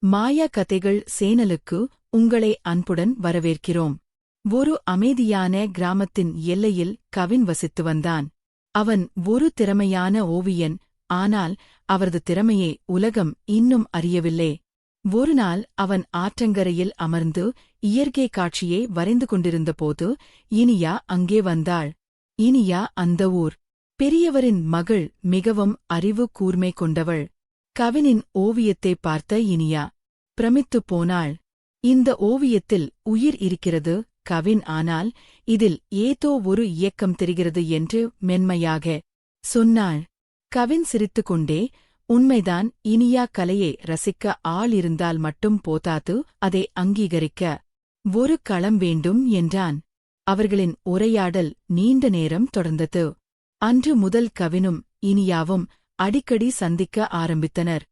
மாயா கதைகள் சேனலுக்கு உங்களை அன்புடன் வரவேற்கிறோம். ஒரு அமைதியான கிராமத்தின் எல்லையில் கவின் வசித்து வந்தான். அவன் ஒரு திறமையான ஓவியன், ஆனால் அவரது திறமையை உலகம் இன்னும் அறியவில்லை. ஒருநாள் அவன் ஆற்றங்கரையில் அமர்ந்து இயற்கை காட்சியை வரைந்து கொண்டிருந்தபோது இனியா அங்கே வந்தாள். இனியா அந்த ஊர் பெரியவரின் மகள், மிகவும் அறிவு கூர்மை கொண்டவள். கவினின் ஓவியத்தை பார்த்த இனியா பிரமித்துப் போனாள். இந்த ஓவியத்தில் உயிர் இருக்கிறது கவின், ஆனால் இதில் ஏதோ ஒரு இயக்கம் தெரிகிறது என்று மென்மையாக சொன்னாள். கவின் சிரித்துக்கொண்டே, உண்மைதான் இனியா, கலையை ரசிக்க ஆள் இருந்தால் மட்டும் போதாது, அதை அங்கீகரிக்க ஒரு களம் வேண்டும் என்றான். அவர்களின் உரையாடல் நீண்ட நேரம் தொடர்ந்தது. அன்று முதல் கவினும் இனியாவும் அடிக்கடி சந்திக்க ஆரம்பித்தனர்.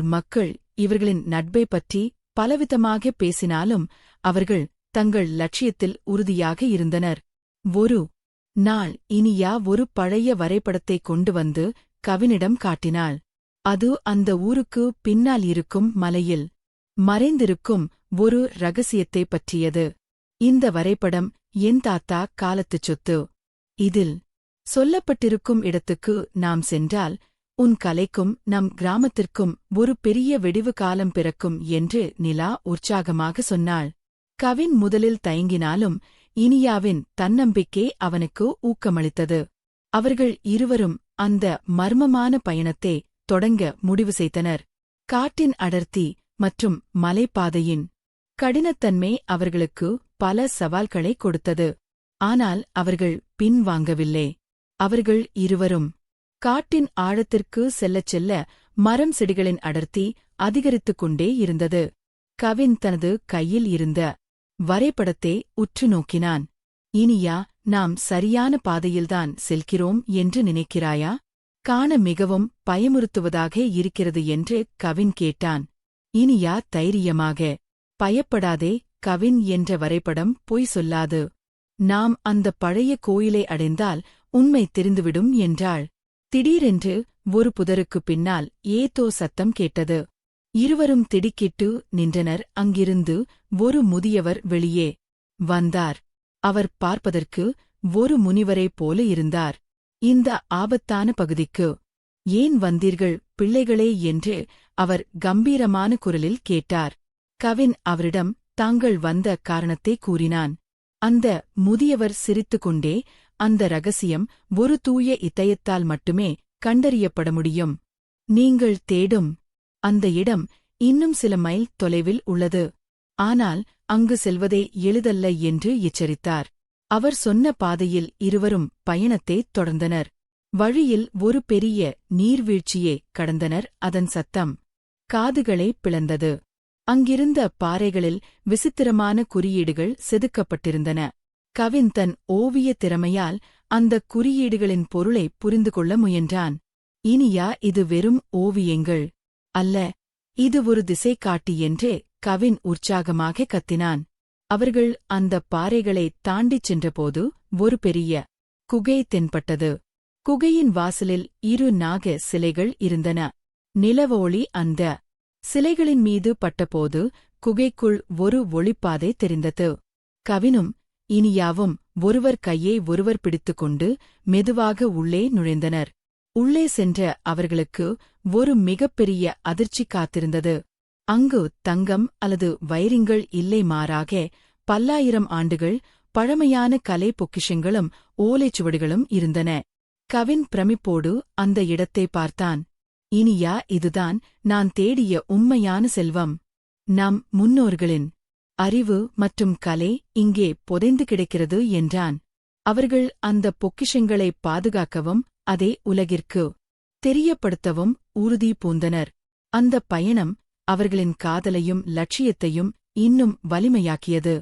மக்கள் இவர்களின் நட்பை பற்றி பலவிதமாக பேசினாலும் அவர்கள் தங்கள் லட்சியத்தில் உறுதியாக இருந்தனர். ஒரு நாள் இனியா ஒரு பழைய வரைபடத்தை கொண்டு வந்து கவினிடம் காட்டினாள். அது அந்த ஊருக்கு பின்னால் இருக்கும் மலையில் மறைந்திருக்கும் ஒரு ரகசியத்தை பற்றியது. இந்த வரைபடம் என் தாத்தா காலத்துச் சொத்து. இதில் சொல்லப்பட்டிருக்கும் இடத்துக்கு நாம் சென்றால் உன் கலைக்கும் நம் கிராமத்திற்கும் ஒரு பெரிய வெடிவு காலம் பிறக்கும் என்று நிலா உற்சாகமாக சொன்னாள். கவின் முதலில் தயங்கினாலும் இனியாவின் தன்னம்பிக்கை அவனுக்கு ஊக்கமளித்தது. அவர்கள் இருவரும் அந்த மர்மமான பயணத்தை தொடங்க முடிவு செய்தனர். காட்டின் அடர்த்தி மற்றும் மலைப்பாதையின் கடினத்தன்மை அவர்களுக்கு பல சவால்களை கொடுத்தது. ஆனால் அவர்கள் பின்வாங்கவில்லை. அவர்கள் இருவரும் காட்டின் ஆழத்திற்கு செல்லச் செல்ல மரம் செடிகளின் அடர்த்தி அதிகரித்துக் கொண்டே இருந்தது. கவின் தனது கையில் இருந்த வரைபடத்தை உற்று நோக்கினான். இனியா, நாம் சரியான பாதையில்தான் செல்கிறோம் என்று நினைக்கிறாயா? காண மிகவும் பயமுறுத்துவதாக இருக்கிறது என்று கவின் கேட்டான். இனியா தைரியமாக, பயப்படாதே கவின், என்ற வரைபடம் பொய் சொல்லாது. நாம் அந்த பழைய கோயிலை அடைந்தால் உண்மை தெரிந்துவிடும் என்றாள். திடீரென்று ஒரு புதருக்குப் பின்னால் ஏதோ சத்தம் கேட்டது. இருவரும் திடுக்கிட்டு நின்றனர். அங்கிருந்து ஒரு முதியவர் வெளியே வந்தார். அவர் பார்ப்பதற்கு ஒரு முனிவரைப் போல இருந்தார். இந்த ஆபத்தான பகுதிக்கு ஏன் வந்தீர்கள் பிள்ளைகளே என்று அவர் கம்பீரமான குரலில் கேட்டார். கவின் அவரிடம் தாங்கள் வந்த காரணத்தை கூறினான். அந்த முதியவர் சிரித்துக்கொண்டே, அந்த ரகசியம் ஒரு தூய இதயத்தால் மட்டுமே கண்டறியப்பட முடியும். நீங்கள் தேடும் அந்த இடம் இன்னும் சில மைல் தொலைவில் உள்ளது. ஆனால் அங்கு செல்வதே எளிதல்ல என்று எச்சரித்தார். அவர் சொன்ன பாதையில் இருவரும் பயணத்தைத் தொடர்ந்தனர். வழியில் ஒரு பெரிய நீர்வீழ்ச்சியே கடந்தனர். அதன் சத்தம் காதுகளை பிளந்தது. அங்கிருந்த பாறைகளில் விசித்திரமான குறியீடுகள் செதுக்கப்பட்டிருந்தன. கவின் தன் ஓவிய திறமையால் அந்தக் குறியீடுகளின் பொருளை புரிந்து கொள்ள முயன்றான். இனியா, இது வெறும் ஓவியங்கள் அல்ல, இது ஒரு திசைகாட்டி என்று கவின் உற்சாகமாக கத்தினான். அவர்கள் அந்தப் பாறைகளைத் தாண்டிச் சென்றபோது ஒரு பெரிய குகை தென்பட்டது. குகையின் வாசலில் இரு நாக சிலைகள் இருந்தன. நிலவொளி அந்த சிலைகளின் மீது பட்டபோது குகைக்குள் ஒரு ஒளிப்பாதை தெரிந்தது. கவினும் இனியாவும் ஒருவர் கையை ஒருவர் பிடித்துக்கொண்டு மெதுவாக உள்ளே நுழைந்தனர். உள்ளே சென்ற அவர்களுக்கு ஒரு மிகப்பெரிய அதிர்ச்சி காத்திருந்தது. அங்கு தங்கம் அல்லது வைரங்கள் இல்லை, மாறாக பல்லாயிரம் ஆண்டுகள் பழமையான கலை பொக்கிஷங்களும் ஓலைச்சுவடிகளும் இருந்தன. கவின் பிரமிப்போடு அந்த இடத்தை பார்த்தான். இனியா, இதுதான் நான் தேடிய உண்மையான செல்வம். நம் முன்னோர்களின் அறிவு மற்றும் கலை இங்கே புதைந்து கிடக்கிறது என்றான். அவர்கள் அந்த பொக்கிஷங்களை பாதுகாக்கவும் அதை உலகிற்கு தெரியப்படுத்தவும் உறுதி பூண்டனர். அந்த பயணம் அவர்களின் காதலையும் லட்சியத்தையும் இன்னும் வலிமையாக்கியது.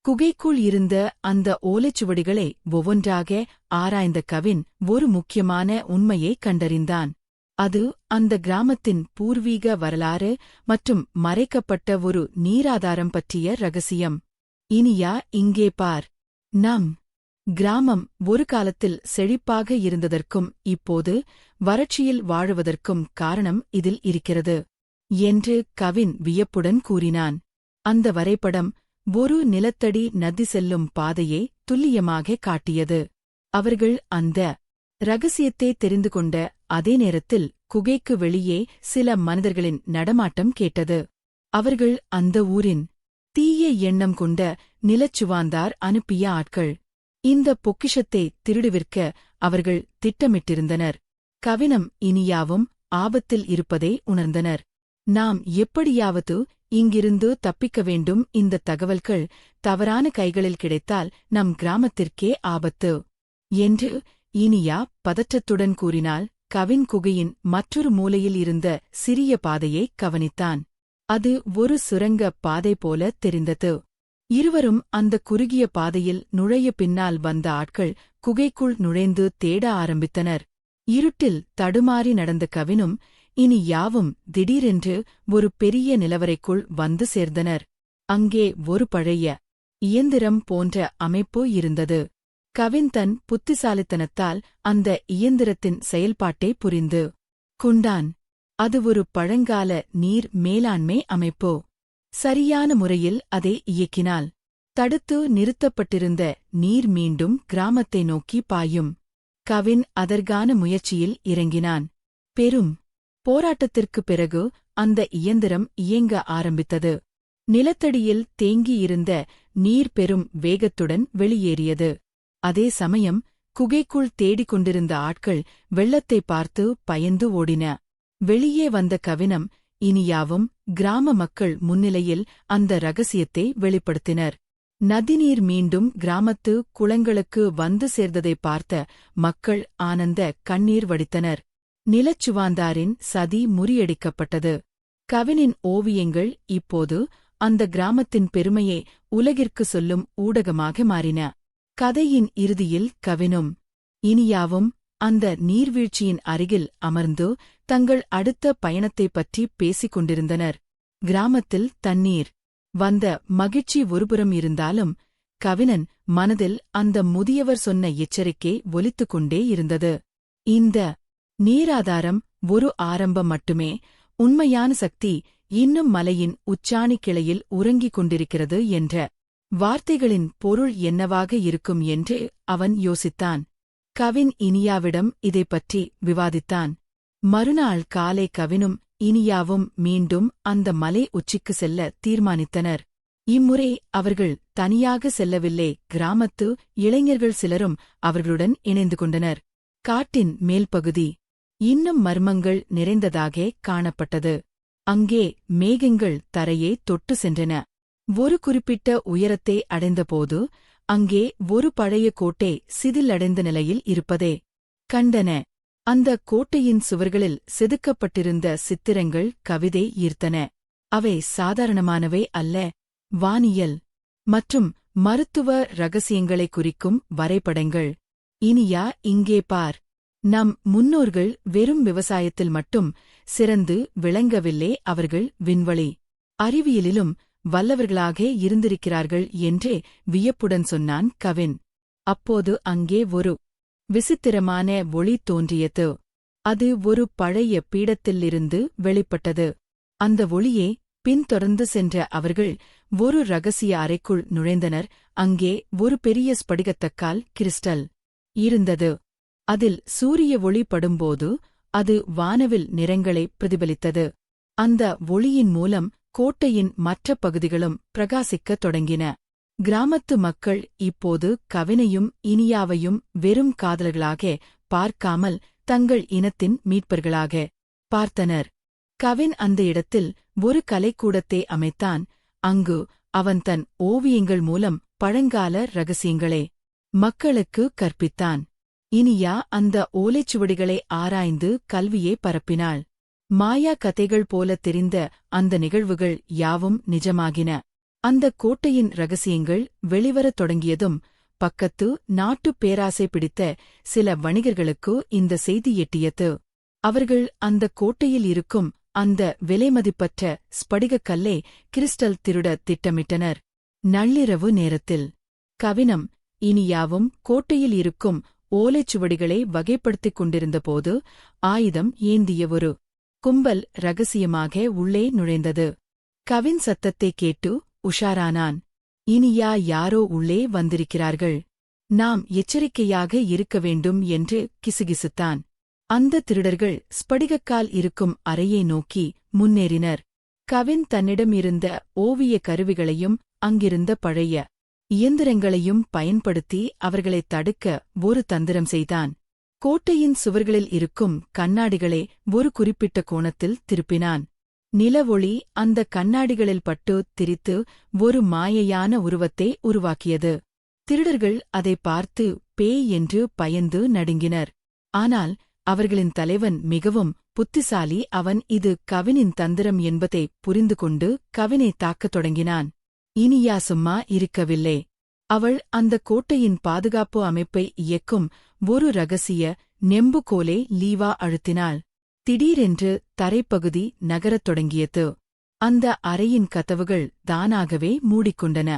குகைக்குள் இருந்த அந்த ஓலைச்சுவடிகளை ஒவ்வொன்றாக ஆராய்ந்த கவின் ஒரு முக்கியமான உண்மையைக் கண்டறிந்தான். அது அந்த கிராமத்தின் பூர்வீக வரலாறு மற்றும் மறைக்கப்பட்ட ஒரு நீராதாரம் பற்றிய ரகசியம். இனியா, இங்கே பார். நம் கிராமம் ஒரு காலத்தில் செழிப்பாக இருந்ததற்கும் இப்போது வறட்சியில் வாழுவதற்கும் காரணம் இதில் இருக்கிறது. என்று கவின் வியப்புடன் கூறினான். அந்த வரைபடம் ஒரு நிலத்தடி நதி செல்லும் பாதையை துல்லியமாக காட்டியது. அவர்கள் அந்த ரகசியத்தை தெரிந்து கொண்ட அதே நேரத்தில் குகைக்கு வெளியே சில மனிதர்களின் நடமாட்டம் கேட்டது. அவர்கள் அந்த ஊரின் தீய எண்ணம் கொண்ட நிலச்சுவாந்தார் அனுப்பிய ஆட்கள். இந்த பொக்கிஷத்தை திருடுவிற்க அவர்கள் திட்டமிட்டிருந்தனர். கவினும் இனியாவும் ஆபத்தில் இருப்பதை உணர்ந்தனர். நாம் எப்படியாவது இங்கிருந்து தப்பிக்க வேண்டும். இந்த தகவல்கள் தவறான கைகளில் கிடைத்தால் நம் கிராமத்திற்கே ஆபத்து என்று இனியா பதற்றத்துடன் கூறினாள். கவின் குகையின் மற்றொரு மூலையில் இருந்த சிறிய பாதையை கவனித்தான். அது ஒரு சுரங்க பாதை போல தெரிந்தது. இருவரும் அந்த குறுகிய பாதையில் நுழைய பின்னால் வந்த ஆட்கள் குகைக்குள் நுழைந்து தேட ஆரம்பித்தனர். இருட்டில் தடுமாறி நடந்த கவினும் இனியாவும் திடீரென்று ஒரு பெரிய நிலவறைக்குள் வந்து சேர்ந்தனர். அங்கே ஒரு பழைய இயந்திரம் போன்ற அமைப்பு இருந்தது. கவின் தன் புத்திசாலித்தனத்தால் அந்த இயந்திரத்தின் செயல்பாட்டை புரிந்து கொண்டான். அது ஒரு பழங்கால நீர் மேலாண்மை அமைப்பு. சரியான முறையில் அதை இயக்கினால் தடுத்து நிறுத்தப்பட்டிருந்த நீர் மீண்டும் கிராமத்தை நோக்கி பாயும். கவின் அதற்கான முயற்சியில் இறங்கினான். பெரும் போராட்டத்திற்குப் பிறகு அந்த இயந்திரம் இயங்க ஆரம்பித்தது. நிலத்தடியில் தேங்கியிருந்த நீர் பெரும் வேகத்துடன் வெளியேறியது. அதே சமயம் குகைக்குள் தேடிக் கொண்டிருந்த ஆட்கள் வெள்ளத்தை பார்த்து பயந்து ஓடின. வெளியே வந்த கவினம் இனியாவும் கிராம மக்கள் முன்னிலையில் அந்த ரகசியத்தை வெளிப்படுத்தினர். நதிநீர் மீண்டும் கிராமத்து குளங்களுக்கு வந்து சேர்ந்ததை பார்த்த மக்கள் ஆனந்த கண்ணீர் வடித்தனர். நிலச்சுவாந்தாரின் சதி முறியடிக்கப்பட்டது. கவினின் ஓவியங்கள் இப்போது அந்த கிராமத்தின் பெருமையை உலகிற்கு சொல்லும் ஊடகமாக மாறின. கதையின் இறுதியில் கவினும் இனியாவும் அந்த நீர்வீழ்ச்சியின் அருகில் அமர்ந்து தங்கள் அடுத்த பயணத்தைப் பற்றி பேசிக் கொண்டிருந்தனர். கிராமத்தில் தண்ணீர் வந்த மகிழ்ச்சி ஒருபுறம் இருந்தாலும் கவினன் மனதில் அந்த முதியவர் சொன்ன எச்சரிக்கை ஒலித்துக் கொண்டே இருந்தது. இந்த நீராதாரம் ஒரு ஆரம்பம் மட்டுமே. உண்மையான சக்தி இன்னும் மலையின் உச்சாணி கிளையில் உறங்கிக் கொண்டிருக்கிறது என்ற வார்த்தைகளின் பொருள் என்னவாக இருக்கும் என்று அவன் யோசித்தான். கவின் இனியாவிடம் இதைப்பற்றி விவாதித்தான். மறுநாள் காலை கவினும் இனியாவும் மீண்டும் அந்த மலை உச்சிக்கு செல்ல தீர்மானித்தனர். இம்முறை அவர்கள் தனியாக செல்லவில்லை. கிராமத்து இளைஞர்கள் சிலரும் அவர்களுடன் இணைந்து கொண்டனர். காட்டின் மேல்பகுதி இன்னும் மர்மங்கள் நிறைந்ததாக காணப்பட்டது. அங்கே மேகங்கள் தரையை தொட்டு சென்றன. ஒரு குறிப்பிட்ட உயரத்தை அடைந்தபோது அங்கே ஒரு பழைய கோட்டை சிதிலடைந்த நிலையில் இருப்பதே கண்டன. அந்த கோட்டையின் சுவர்களில் செதுக்கப்பட்டிருந்த சித்திரங்கள் கவிதை ஈர்த்தன. அவை சாதாரணமானவை அல்ல. வானியல் மற்றும் மருத்துவ ரகசியங்களை குறிக்கும் வரைபடங்கள். இனியா, இங்கே பார். நம் முன்னோர்கள் வெறும் விவசாயத்தில் மட்டும் சிறந்து விளங்கவில்லை. அவர்கள் விண்வெளி அறிவியலிலும் வல்லவர்களாக இருந்திருக்கிறார்கள் என்றே வியப்புடன் சொன்னான் கவின். அப்போது அங்கே ஒரு விசித்திரமான ஒளி தோன்றியது. அது ஒரு பழைய பீடத்திலிருந்து வெளிப்பட்டது. அந்த ஒளியே பின்தொடர்ந்து சென்ற அவர்கள் ஒரு ரகசிய அறைக்குள் நுழைந்தனர். அங்கே ஒரு பெரிய ஸ்படிகத்தக்கால் கிறிஸ்டல் இருந்தது. அதில் சூரிய ஒளி படும்போது அது வானவில் நிறங்களை பிரதிபலித்தது. அந்த ஒளியின் மூலம் கோட்டையின் மற்ற பகுதிகளும் பிரகாசிக்கத் தொடங்கின. கிராமத்து மக்கள் இப்போது கவினையும் இனியாவையும் வெறும் காதலர்களாக பார்க்காமல் தங்கள் இனத்தின் மீட்பர்களாக பார்த்தனர். கவின் அந்த இடத்தில் ஒரு கலைக்கூடத்தை அமைத்தான். அங்கு அவன் தன் ஓவியங்கள் மூலம் பழங்கால ரகசியங்களை மக்களுக்கு கற்பித்தான். இனியா அந்த ஓலைச்சுவடிகளை ஆராய்ந்து கல்வியை பரப்பினாள். மாயா கதைகள் போல தெரிந்த அந்த நிகழ்வுகள் யாவும் நிஜமாகின. அந்த கோட்டையின் ரகசியங்கள் வெளிவரத் தொடங்கியதும் பக்கத்து நாட்டுப் பேராசை பிடித்த சில வணிகர்களுக்கு இந்த செய்தி எட்டியது. அவர்கள் அந்த கோட்டையில் இருக்கும் அந்த விலைமதிப்பற்ற ஸ்படிகக் கல்லை கிறிஸ்டல் திருட திட்டமிட்டனர். நள்ளிரவு நேரத்தில் கவினம் இனியாவும் கோட்டையில் இருக்கும் ஓலைச்சுவடிகளை வகைப்படுத்திக் கொண்டிருந்தபோது ஆயுதம் ஏந்திய ஒரு கும்பல் ரகசியமாக உள்ளே நுழைந்தது. கவின் சத்தத்தை கேட்டு உஷாரானான். இனியா யாரோ உள்ளே வந்திருக்கிறார்கள். நாம் எச்சரிக்கையாக இருக்க வேண்டும் என்று கிசுகிசுத்தான். அந்த திருடர்கள் ஸ்படிகக்கால் இருக்கும் அறையை நோக்கி முன்னேறினர். கவின் தன்னிடமிருந்த ஓவிய கருவிகளையும் அங்கிருந்த பழைய இயந்திரங்களையும் பயன்படுத்தி அவர்களைத் தடுக்க ஒரு தந்திரம் செய்தான். கோட்டையின் சுவர்களில் இருக்கும் கண்ணாடிகளை ஒரு குறிப்பிட்ட கோணத்தில் திருப்பினான். நிலவொளி அந்த கண்ணாடிகளில் பட்டு திரித்து ஒரு மாயையான உருவத்தை உருவாக்கியது. திருடர்கள் அதை பார்த்து பேய் என்று பயந்து நடுங்கினர். ஆனால் அவர்களின் தலைவன் மிகவும் புத்திசாலி. அவன் இது கவினின் தந்திரம் என்பதை புரிந்து கொண்டு கவினை தாக்கத் தொடங்கினான். இனியா சும்மா இருக்கவில்லை. அவள் அந்த கோட்டையின் பாதுகாப்பு அமைப்பை இயக்கும் ஒரு ரகசிய நெம்புகோலை லீவா அழுத்தினாள். திடீரென்று தரைப்பகுதி நகரத் தொடங்கியது. அந்த அறையின் கதவுகள் தானாகவே மூடிக்கொண்டன.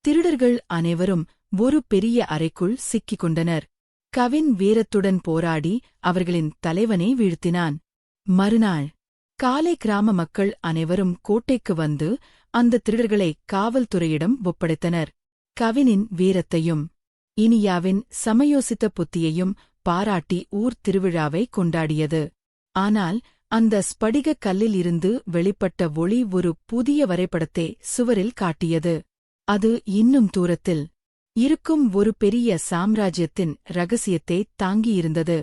திருடர்கள் அனைவரும் ஒரு பெரிய அறைக்குள் சிக்கிக் கொண்டனர். கவின் வீரத்துடன் போராடி அவர்களின் தலைவனை வீழ்த்தினான். மறுநாள் காலை கிராம மக்கள் அனைவரும் கோட்டைக்கு வந்து அந்த திருடர்களை காவல்துறையிடம் ஒப்படைத்தனர். கவினின் வீரத்தையும் இனியாவின் சமயோசித்த புத்தியையும் பாராட்டி ஊர் திருவிழாவை கொண்டாடியது. ஆனால் அந்த ஸ்படிகக் கல்லில் இருந்து வெளிப்பட்ட ஒளி ஒரு புதிய வரைபடத்தை சுவரில் காட்டியது. அது இன்னும் தூரத்தில் இருக்கும் ஒரு பெரிய சாம்ராஜ்யத்தின் ரகசியத்தை தாங்கியிருந்தது.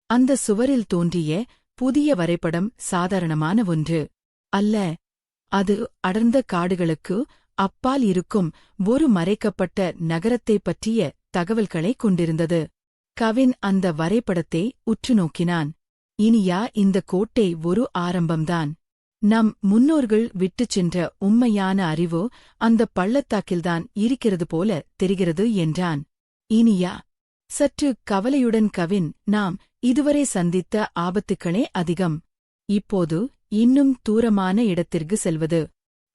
அந்த சுவரில் தோன்றிய புதிய வரைபடம் சாதாரணமான ஒன்று அல்ல. அது அடர்ந்த காடுகளுக்கு அப்பால் இருக்கும் ஒரு மறைக்கப்பட்ட நகரத்தைப் பற்றிய தகவல்களைக் கொண்டிருந்தது. கவின் அந்த வரைபடத்தை உற்று நோக்கினான். இனியா, இந்த கோட்டை ஒரு ஆரம்பம்தான். நம் முன்னோர்கள் விட்டுச் சென்ற உண்மையான அறிவு அந்த பள்ளத்தாக்கில்தான் இருக்கிறது போல தெரிகிறது என்றான். இனியா சற்று கவலையுடன், கவின், நாம் இதுவரை சந்தித்த ஆபத்துக்களே அதிகம். இப்போது இன்னும் தூரமான இடத்திற்கு செல்வது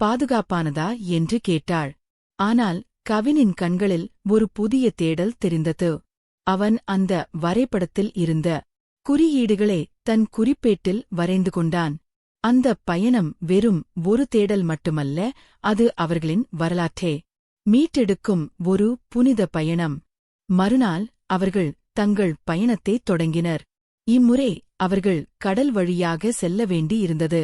பாதுகாப்பானதா என்று கேட்டாள். ஆனால் கவினின் கண்களில் ஒரு புதிய தேடல் தெரிந்தது. அவன் அந்த வரைபடத்தில் இருந்த குறியீடுகளை தன் குறிப்பேட்டில் வரைந்து கொண்டான். அந்த பயணம் வெறும் ஒரு தேடல் மட்டுமல்ல, அது அவர்களின் வரலாற்றே மீட்டெடுக்கும் ஒரு புனித பயணம். மறுநாள் அவர்கள் தங்கள் பயணத்தைத் தொடங்கினர். இம்முறை அவர்கள் கடல் வழியாக செல்ல வேண்டியிருந்தது.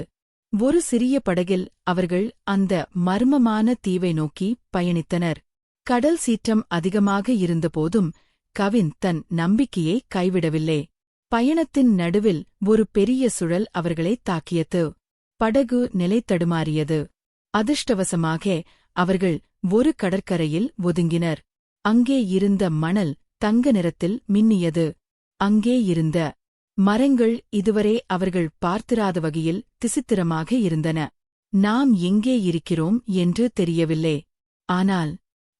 ஒரு சிறிய படகில் அவர்கள் அந்த மர்மமான தீவை நோக்கி பயணித்தனர். கடல் சீற்றம் அதிகமாக இருந்தபோதும் கவின் தன் நம்பிக்கையை கைவிடவில்லை. பயணத்தின் நடுவில் ஒரு பெரிய சுழல் அவர்களைத் தாக்கியது. படகு நிலைத்தடுமாறியது. அதிர்ஷ்டவசமாக அவர்கள் ஒரு கடற்கரையில் ஒதுங்கினர். அங்கே இருந்த மணல் தங்க நிறத்தில் மின்னியது. அங்கே இருந்த மரங்கள் இதுவரை அவர்கள் பார்த்திராத வகையில் திசித்திரமாக இருந்தன. நாம் எங்கே இருக்கிறோம் என்று தெரியவில்லை. ஆனால்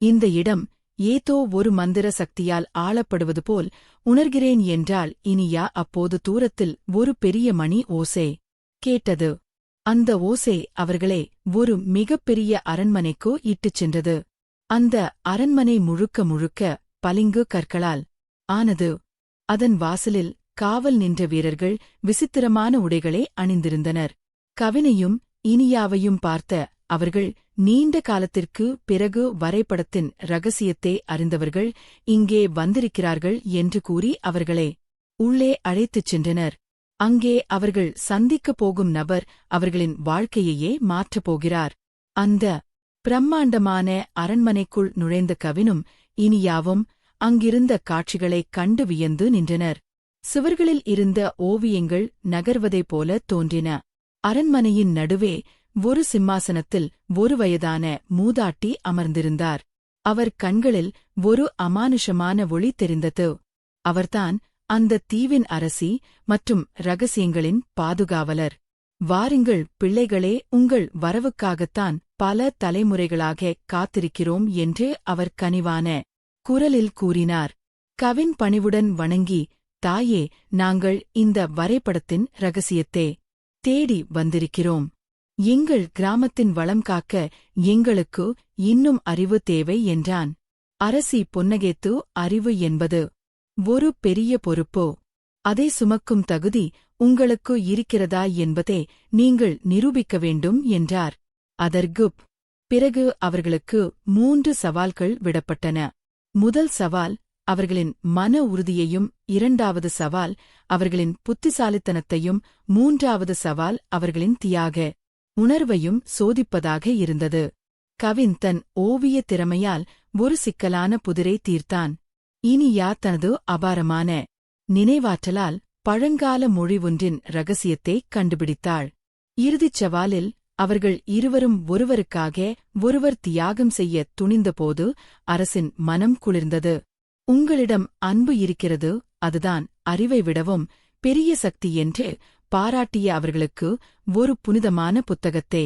இந்த இடம் ஏதோ ஒரு மந்திர சக்தியால் ஆளப்படுவது போல் உணர்கிறேன் என்றால். இனியா அப்போது தூரத்தில் ஒரு பெரிய மணி ஓசை கேட்டது. அந்த ஓசை அவர்களை ஒரு மிகப்பெரிய அரண்மனைக்கு இட்டுச் சென்றது. அந்த அரண்மனை முழுக்க முழுக்க பளிங்கு கற்களால் ஆனது. அதன் வாசலில் காவல் நின்ற வீரர்கள் விசித்திரமான உடைகளை அணிந்திருந்தனர். கவினையும் இனியாவையும் பார்த்த அவர்கள், நீண்ட காலத்திற்கு பிறகு வரைபடத்தின் ரகசியத்தை அறிந்தவர்கள் இங்கே வந்திருக்கிறார்கள் என்று கூறி அவர்களை உள்ளே அழைத்துச் சென்றனர். அங்கே அவர்கள் சந்திக்கப் போகும் நபர் அவர்களின் வாழ்க்கையையே மாற்றப் போகிறார். அந்த பிரம்மாண்டமான அரண்மனைக்குள் நுழைந்த கவினும் இனியாவும் அங்கிருந்த காட்சிகளைக் கண்டு வியந்து நின்றனர். சுவர்களில் இருந்த ஓவியங்கள் நகர்வதைப் போல தோன்றின. அரண்மனையின் நடுவே ஒரு சிம்மாசனத்தில் ஒரு வயதான மூதாட்டி அமர்ந்திருந்தார். அவர் கண்களில் ஒரு அமானுஷமான ஒளி தெரிந்தது. அவர்தான் அந்த தீவின் அரசி மற்றும் ரகசியங்களின் பாதுகாவலர். வாருங்கள் பிள்ளைகளே, உங்கள் வரவுக்காகத்தான் பல தலைமுறைகளாக காத்திருக்கிறோம் என்று அவர் கனிவான குரலில் கூறினார். கவின் பணிவுடன் வணங்கி, தாயே, நாங்கள் இந்த வரைபடத்தின் ரகசியத்தை தேடி வந்திருக்கிறோம். எங்கள் கிராமத்தின் வளம் காக்க எங்களுக்கு இன்னும் அறிவு தேவை என்றான். அரசி புன்னகைத்து, அறிவு என்பது ஒரு பெரிய பொறுப்போ, அதை சுமக்கும் தகுதி உங்களுக்கு இருக்கிறதா என்பதை நீங்கள் நிரூபிக்க வேண்டும் என்றார். அதற்குப் பிறகு அவர்களுக்கு 3 சவால்கள் விடப்பட்டன. முதல் சவால் அவர்களின் மன உறுதியையும், 2வது சவால் அவர்களின் புத்திசாலித்தனத்தையும், 3வது சவால் அவர்களின் தியாக உணர்வையும் சோதிப்பதாக இருந்தது. கவின் தன் ஓவிய திறமையால் ஒரு சிக்கலான புதிரை தீர்த்தான். இனியா தனது அபாரமான நினைவாற்றலால் பழங்கால மொழி ஒன்றின் இரகசியத்தை கண்டுபிடித்தாள். இறுதிச் சவாலில் அவர்கள் இருவரும் ஒருவருக்காக ஒருவர் தியாகம் செய்ய துணிந்தபோது அரசின் மனம் குளிர்ந்தது. உங்களிடம் அன்பு இருக்கிறது, அதுதான் அறிவை விடவும் பெரிய சக்தி என்று பாராட்டிய அவர்களுக்கு ஒரு புனிதமான புத்தகத்தை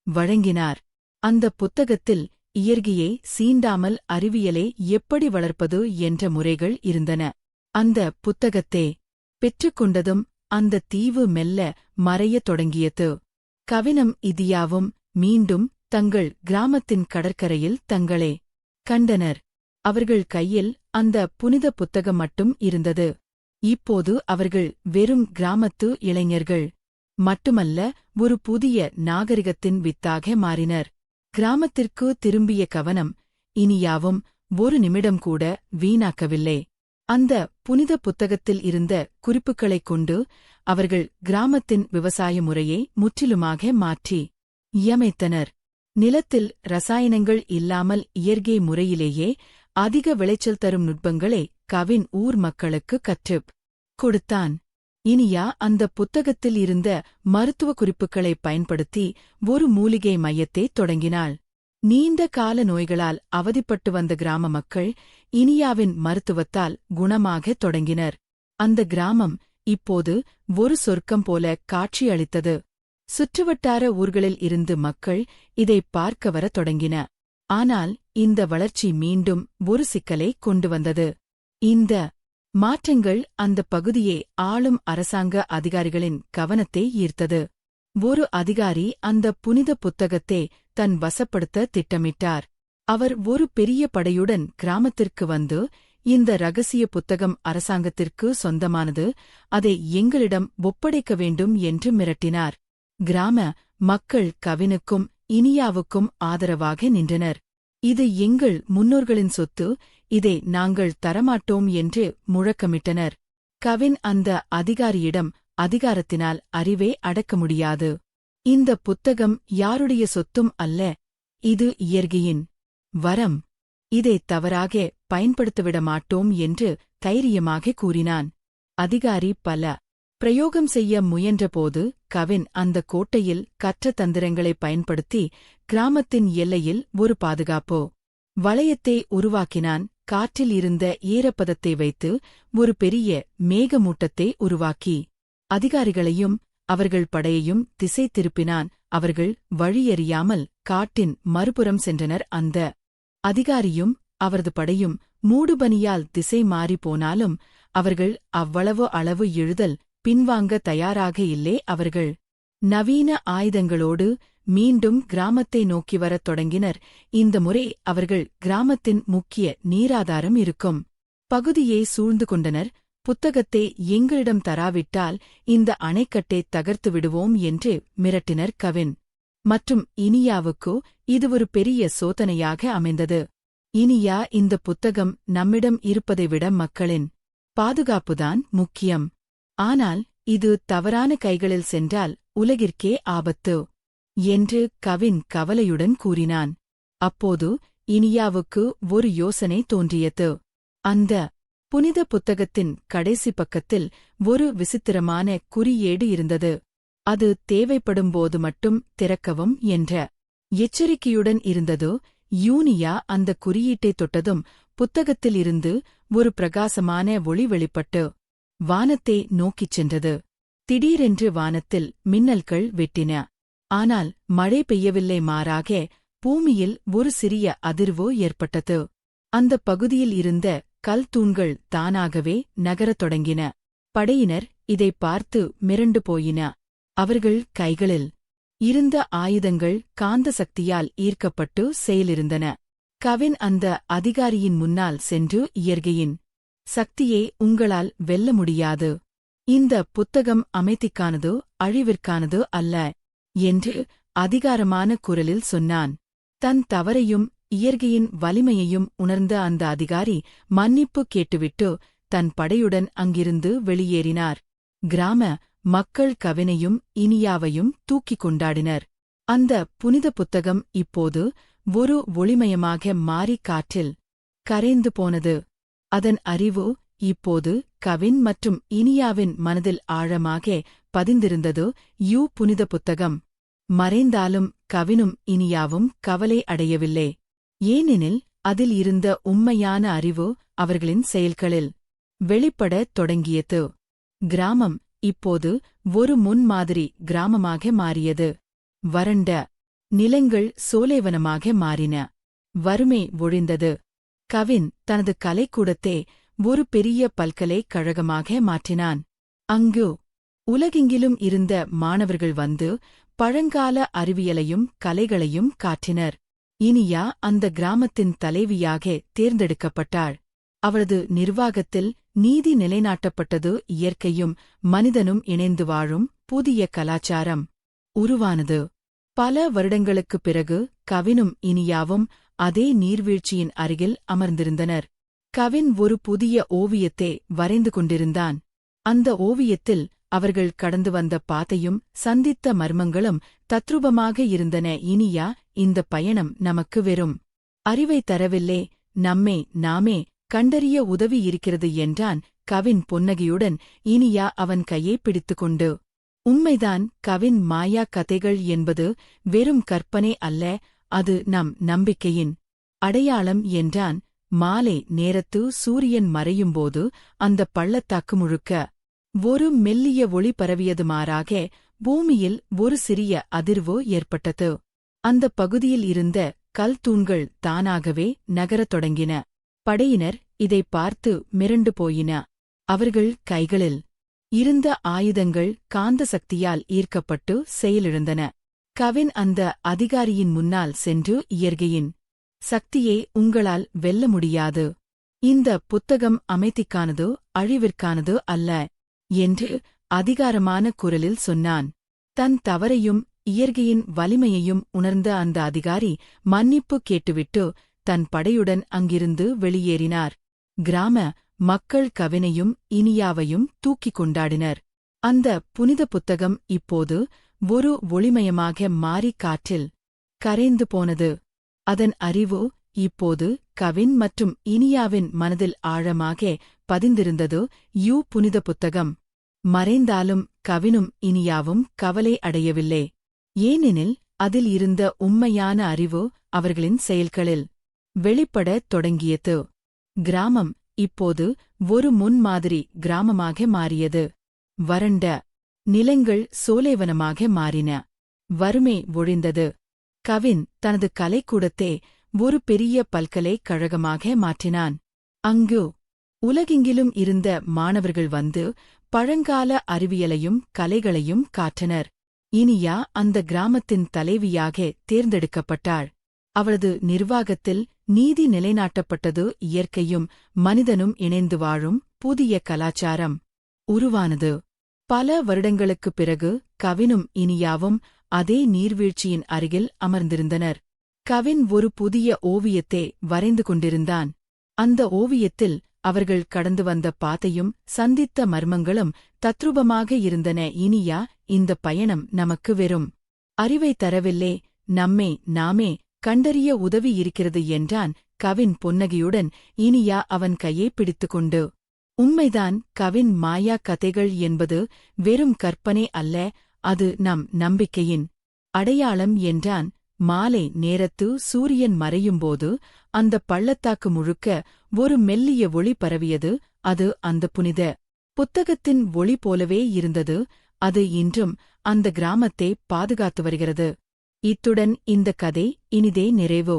வழங்கினார். அந்த புத்தகத்தில் இயற்கையை சீண்டாமல் அறிவியலை எப்படி வளர்ப்பது என்ற முறைகள் இருந்தன. அந்த புத்தகத்தை பெற்றுக்கொண்டதும் அந்த தீவு மெல்ல மறையத் தொடங்கியது. கவினும் இதியாவும் மீண்டும் தங்கள் கிராமத்தின் கடற்கரையில் தங்களே கண்டனர். அவர்கள் கையில் அந்த புனித புத்தகம் மட்டும் இருந்தது. இப்போது அவர்கள் வெறும் கிராமத்து இளைஞர்கள் மட்டுமல்ல, ஒரு புதிய நாகரிகத்தின் வித்தாக மாறினர். கிராமத்திற்கு திரும்பிய கவனம் இனியாவும் ஒரு நிமிடம் கூட வீணாக்கவில்லை. அந்த புனித புத்தகத்தில் இருந்த குறிப்புகளைக் கொண்டு அவர்கள் கிராமத்தின் விவசாய முறையை முற்றிலுமாக மாற்றி யமைத்தனர். நிலத்தில் ரசாயனங்கள் இல்லாமல் இயற்கை முறையிலேயே அதிக விளைச்சல் தரும் நுட்பங்களை கவின் ஊர் மக்களுக்கு கற்றுக் கொடுத்தான். இனியா அந்த புத்தகத்தில் இருந்த மருத்துவ குறிப்புகளை பயன்படுத்தி ஒரு மூலிகை மையத்தை தொடங்கினாள். நீண்ட கால நோய்களால் அவதிப்பட்டு வந்த கிராம மக்கள் இனியாவின் மருத்துவத்தால் குணமாகத் தொடங்கினர். அந்த கிராமம் இப்போது ஒரு சொர்க்கம் போல காட்சியளித்தது. சுற்றுவட்டார ஊர்களில் இருந்து மக்கள் இதை பார்க்க வரத் தொடங்கின. ஆனால் இந்த வளர்ச்சி மீண்டும் ஒரு சிக்கலை கொண்டு வந்தது. இந்த மாற்றங்கள் அந்த பகுதியை ஆளும் அரசாங்க அதிகாரிகளின் கவனத்தை ஈர்த்தது. ஒரு அதிகாரி அந்த புனித புத்தகத்தை தன் வசப்படுத்த திட்டமிட்டார். அவர் ஒரு பெரிய படையுடன் கிராமத்திற்கு வந்து, இந்த ரகசிய புத்தகம் அரசாங்கத்திற்கு சொந்தமானது, அதை எங்களிடம் ஒப்படைக்க வேண்டும் என்று மிரட்டினார். கிராம மக்கள் கவினுக்கும் இனியாவுக்கும் ஆதரவாக நின்றனர். இது எங்கள் முன்னோர்களின் சொத்து, இதை நாங்கள் தரமாட்டோம் என்று முழக்கமிட்டனர். கவின் அந்த அதிகாரியிடம், அதிகாரத்தினால் அறிவே அடக்க முடியாது. இந்த புத்தகம் யாருடைய சொத்தும் அல்ல, இது இயற்கையின் வரம். இதை தவறாக பயன்படுத்திவிட மாட்டோம் என்று தைரியமாக கூறினான். அதிகாரி பல பிரயோகம் செய்ய முயன்றபோது கவின் அந்த கோட்டையில் கற்ற தந்திரங்களை பயன்படுத்தி கிராமத்தின் எல்லையில் ஒரு பாதுகாப்பு வளையத்தை உருவாக்கினான். காற்றில் இருந்த ஈரப்பதத்தை வைத்து ஒரு பெரிய மேகமூட்டத்தை உருவாக்கி அதிகாரிகளையும் அவர்கள் படையையும் திசை திருப்பினான். அவர்கள் வழியறியாமல் காட்டின் மறுபுறம் சென்றனர். அந்த அதிகாரியும் அவரது படையும் மூடுபனியால் திசை மாறி போனாலும் அவர்கள் அவ்வளவு அளவு எழுதல் பின்வாங்க தயாராக இல்லை. அவர்கள் நவீன ஆயுதங்களோடு மீண்டும் கிராமத்தை நோக்கி வரத் தொடங்கினர். இந்த முறை அவர்கள் கிராமத்தின் முக்கிய நீராதாரம் இருக்கும் பகுதியை சூழ்ந்து கொண்டனர். புத்தகத்தை எங்களிடம் தராவிட்டால் இந்த அணைக்கட்டை தகர்த்து விடுவோம் என்று மிரட்டினர். கவின் மற்றும் இனியாவுக்கு இது ஒரு பெரிய சோதனையாக அமைந்தது. இனியா, இந்த புத்தகம் நம்மிடம் இருப்பதை விட மக்களின் பாதுகாப்புதான் முக்கியம். ஆனால் இது தவறான கைகளில் சென்றால் உலகிற்கே ஆபத்து என்று கவின் கவலையுடன் கூறினான். அப்போது இனியாவுக்கு ஒரு யோசனை தோன்றியது. அந்த புனித புத்தகத்தின் கடைசி பக்கத்தில் ஒரு விசித்திரமான குறியீடு இருந்தது. அது தேவைப்படும்போது மட்டும் திறக்கவும் என்ற எச்சரிக்கையுடன் இருந்தது. யூனியா அந்த குறியீட்டைத் தொட்டதும் புத்தகத்தில் இருந்து ஒரு பிரகாசமான ஒளி வெளிப்பட்டு வானத்தை நோக்கிச் சென்றது. திடீரென்று வானத்தில் மின்னல்கள் வெட்டின. ஆனால் மழை பெய்யவில்லை, மாறாக பூமியில் ஒரு சிறிய அதிர்வு ஏற்பட்டது. அந்த பகுதியில் இருந்த கல் தூண்கள் தானாகவே நகரத் தொடங்கின. படையினர் இதைப் பார்த்து மிரண்டு போயின. அவர்கள் கைகளில் இருந்த ஆயுதங்கள் காந்த சக்தியால் ஈர்க்கப்பட்டு செயலிருந்தன. கவின் அந்த அதிகாரியின் முன்னால் சென்று, இயற்கையின் சக்தியை உங்களால் வெல்ல முடியாது. இந்த புத்தகம் அமைதிக்கானதோ அழிவிற்கானதோ அல்ல என்று அதிகாரமான குரலில் சொன்னான். தன் தவறையும் இயற்கையின் வலிமையையும் உணர்ந்த அந்த அதிகாரி மன்னிப்பு கேட்டுவிட்டு தன் படையுடன் அங்கிருந்து வெளியேறினார். கிராம மக்கள் கவினையும் இனியாவையும் தூக்கிக் கொண்டாடினர். அந்த புனித புத்தகம் இப்போது ஒரு ஒளிமயமாக மாறி காற்றில் கரைந்து போனது. அதன் அறிவு இப்போது கவின் மற்றும் இனியாவின் மனதில் ஆழமாக பதிந்திருந்தது. புனித புத்தகம் மறைந்தாலும் கவினும் இனியாவும் கவலை அடையவில்லை. ஏனெனில் அதில் இருந்த உண்மையான அறிவு அவர்களின் செயல்களில் வெளிப்படத் தொடங்கியது. கிராமம் இப்போது ஒரு முன்மாதிரி கிராமமாக மாறியது. வறண்ட நிலங்கள் சோலைவனமாக மாறின. வறுமை ஒழிந்தது. கவின் தனது கலைக்கூடத்தை ஒரு பெரிய பல்கலைக்கழகமாக மாற்றினான். அங்கு உலகெங்கிலும் இருந்த மாணவர்கள் வந்து பழங்கால அறிவியலையும் கலைகளையும் காட்டினர். இனியா அந்த கிராமத்தின் தலைவியாக தேர்ந்தெடுக்கப்பட்டாள். அவளது நிர்வாகத்தில் நீதி நிலைநாட்டப்பட்டது. இயற்கையும் மனிதனும் இணைந்து வாழும் புதிய கலாச்சாரம் உருவானது. பல வருடங்களுக்குப் பிறகு கவினும் இனியாவும் அதே நீர்வீழ்ச்சியின் அருகில் அமர்ந்திருந்தனர். கவின் ஒரு புதிய ஓவியத்தை வரைந்து கொண்டிருந்தான். அந்த ஓவியத்தில் அவர்கள் கடந்து வந்த பாதையும் சந்தித்த மர்மங்களும் தத்ரூபமாக இருந்தன. இனியா, இந்த பயணம் நமக்கு வெறும் அறிவை தரவில்லை, நம்மை நாமே கண்டறிய உதவி இருக்கிறது என்றான் கவின் புன்னகையுடன். இனியா அவன் கையை பிடித்துக்கொண்டு, உண்மைதான் கவின், மாயா கதைகள் என்பது வெறும் கற்பனை அல்ல, அது நம் நம்பிக்கையின் அடையாளம் என்றான். மாலை நேரத்து சூரியன் மறையும்போது அந்த பள்ளத்தாக்கு முழுக்க ஒரு மெல்லிய ஒளி பரவியது. மாறாக பூமியில் ஒரு சிறிய அதிர்வு ஏற்பட்டது. அந்த பகுதியில் இருந்த கல் தூண்கள் தானாகவே நகரத் தொடங்கின. படையினர் இதைப் பார்த்து மிரண்டு போயின. அவர்கள் கைகளில் இருந்த ஆயுதங்கள் காந்த சக்தியால் ஈர்க்கப்பட்டு செயலிழந்தன. கவின் அந்த அதிகாரியின் முன்னால் சென்று, இயற்கையின் சக்தியை உங்களால் வெல்ல முடியாது. இந்த புத்தகம் அமைதிக்கானதோ அழிவிற்கானதோ அல்ல என்று அதிகாரமான குரலில் சொன்னான். தன் தவறையும் இயற்கையின் வலிமையையும் உணர்ந்த அந்த அதிகாரி மன்னிப்பு கேட்டுவிட்டு தன் படையுடன் அங்கிருந்து வெளியேறினார். கிராம மக்கள் கவினையும் இனியாவையும் தூக்கிக் கொண்டாடினர். அந்த புனித புத்தகம் இப்போது ஒரு ஒளிமயமாக மாறி காற்றில் கரைந்து போனது. அதன் அறிவு இப்போது கவின் மற்றும் இனியாவின் மனதில் ஆழமாக பதிந்திருந்தது. புனித புத்தகம் மறைந்தாலும் கவினும் இனியாவும் கவலை அடையவில்லை. ஏனெனில் அதில் இருந்த உண்மையான அறிவு அவர்களின் செயல்களில் வெளிப்படத் தொடங்கியது. கிராமம் இப்போது ஒரு முன்மாதிரி கிராமமாக மாறியது. வறண்ட நிலங்கள் சோலைவனமாக மாறின. வறுமை ஒழிந்தது. கவின் தனது கலைக்கூடத்தை ஒரு பெரிய பல்கலைக்கழகமாக மாற்றினான். அங்கு உலகெங்கிலும் இருந்த மாணவர்கள் வந்து பழங்கால அறிவியலையும் கலைகளையும் காட்டினர். இனியா அந்த கிராமத்தின் தலைவியாக தேர்ந்தெடுக்கப்பட்டாள். அவளது நிர்வாகத்தில் நீதி நிலைநாட்டப்பட்டது. இயற்கையும் மனிதனும் இணைந்து வாழும் புதிய கலாச்சாரம் உருவானது. பல வருடங்களுக்குப் பிறகு கவினும் இனியாவும் அதே நீர்வீழ்ச்சியின் அருகில் அமர்ந்திருந்தனர். கவின் ஒரு புதிய ஓவியத்தை வரைந்து கொண்டிருந்தான். அந்த ஓவியத்தில் அவர்கள் கடந்து வந்த பாதையும் சந்தித்த மர்மங்களும் தத்ரூபமாக இருந்தன. இனியா, இந்த பயணம் நமக்கு வெறும் அறிவை தரவில்லை, நம்மை நாமே கண்டறிய உதவி இருக்கிறது என்றான் கவின் புன்னகையுடன். இனியா அவன் கையை பிடித்துக்கொண்டு, உண்மைதான் கவின், மாயா கதைகள் என்பது வெறும் கற்பனை அல்ல, அது நம் நம்பிக்கையின் அடையாளம் என்றான். மாலை நேரத்து சூரியன் மறையும்போது அந்த பள்ளத்தாக்கு முழுக்க ஒரு மெல்லிய ஒளி பரவியது. அது அந்த புனித புத்தகத்தின் ஒளி போலவே இருந்தது. அது இன்றும் அந்த கிராமத்தை பாதுகாத்து வருகிறது. இத்துடன் இந்த கதை இனிதே நிறைவு.